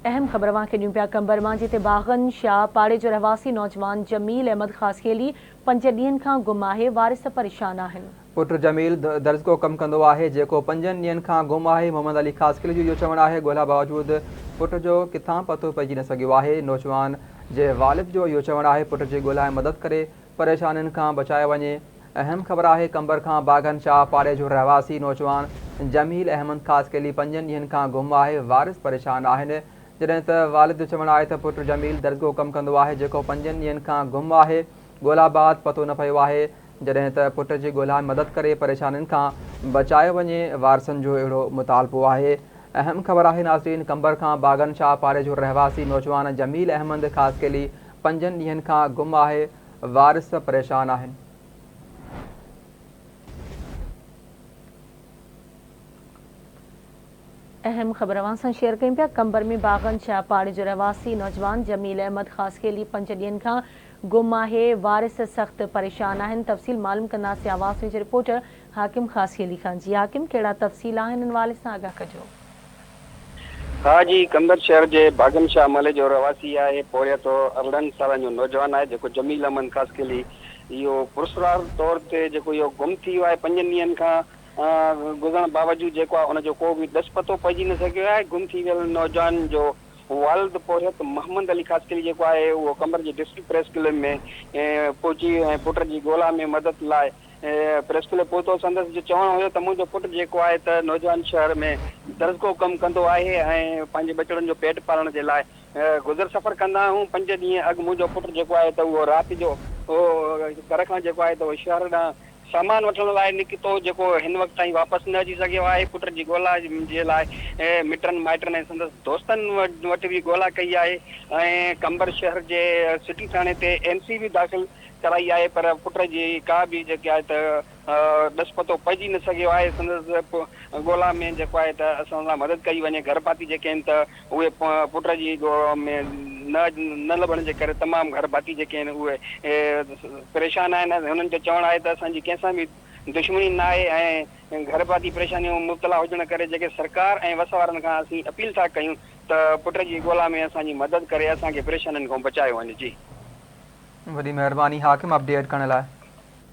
अहम खबर के ॾियूं पिया कंबरमा जिते बागन शाह पाड़े जो रहवासी नौजवान जमील अहमद खासखेली 5 ॾींहनि खां गुम आहे। वारिस परेशान आहिनि। पुट जमील दर्जको कम कंदो आहे जेको 5 ॾींहनि खां गुम आहे। मोहम्मद अली खासखेली जो इहो चवणु आहे ॻोल्हा बावजूदि पुट जो किथां पतो पइजी न सघियो आहे। नौजवान जे वालिद जो इहो चवणु आहे पुट जी ॻोल्हा ऐं मदद करे परेशानियुनि खां बचायो वञे। अहम ख़बर आहे कंबर खां बागन शाह पाड़े जो रहवासी नौजवान जमील अहमद खासखेली 5 ॾींहनि खां गुम आहे। वारिस परेशान आहिनि जॾहिं त वालिद जो चवणु आहे त पुट जमील दर्जो कमु कंदो आहे जेको 5 ॾींहनि खां गुम आहे। ॻोल्हा बाद पतो न पियो आहे जॾहिं त पुट जी ॻोल्हा मदद करे परेशानियुनि खां बचायो वञे। वारसनि जो अहिड़ो मुतालबो आहे। अहम ख़बर आहे नाज़रीन कंबर खां बागन शाह पाड़े जो रहवासी नौजवान जमील अहमद खासखेली 5 ॾींहनि खां गुम आहे। वारिस परेशान आहिनि। अहम खबर सां शेयर कयूं पिया कंबर में बागन शाह पाड़े जो रहवासी नौजवान जमील अहमद खासखेली 5 ॾींहनि खां गुम आहे। वारिस सख्त परेशान आहिनि। तफ़सील मालूम कंदासीं आवाज़ में रिपोर्टर हाकिम खासखेली खां। जी हाकिम, कहिड़ा तफ़सील आहिनि हवाले सां आगाह कजो। हाँ जी, कंबर शहर के बागन शाह मले जो रहवासी है। पोरिया तो 18 साल जो नौजवान है जो जमील अहमद खासखेली यो पुरस्कार तौर पे जो यो गुम थी है 5 ॾींहनि खां गुजरण बावजूद जो को भी दस पतो पइजी न सकियो है। गुम थी वियल नौजवान जो वालिद पोरियत मोहम्मद अली खासखेली जो है वो कंबर के डिस्ट्रिक्ट प्रेस क्लब में पहुची पुट की ॻोल्हा में मदद लाए प्रेस क्लब पहुतो। संदसि जो चवणु हुयो त मुंहिंजो पुट जेको आहे त नौजवान शहर में दर्जको कमु कंदो आहे ऐं पंहिंजे बचड़नि जो पेट पालण जे लाइ गुज़र सफ़र कंदा आहियूं। 5 ॾींहं अॻु मुंहिंजो पुट जेको आहे त उहो राति जो घर खां जेको आहे त उहो शहर ॾांहुं सामान वठण लाइ निकितो जेको हिन वक़्तु ताईं वापसि न अची सघियो आहे। पुट जी ॻोल्हा जे लाइ मिटनि माइटनि ऐं संदसि दोस्तनि वटि बि ॻोल्हा कई आहे ऐं कंबर शहर जे सिटी थाणे ते MC बि दाख़िल कराई आहे पर पुट जी का भी जेकी आहे त दस पतो पइजी न सघियो आहे। संदसि ॻोल्हा में जेको आहे त असां सां मदद कई वञे। घर भाती जेके आहिनि त उहे पुट जी में न लभण जे करे तमामु घर भाती जेके आहिनि उहे परेशान आहिनि। हुननि जो चवणु आहे त असांजी कंहिंसां बि दुश्मनी न आहे ऐं घर भाती परेशानियूं मुब्तला हुजण करे जेके सरकार ऐं वस वारनि खां असीं अपील था कयूं त पुट जी ॻोल्हा में असांजी मदद करे असांखे परेशानियुनि खां बचायो वञे। जी वॾी महिरबानी हाकिम अपडेट करण लाइ।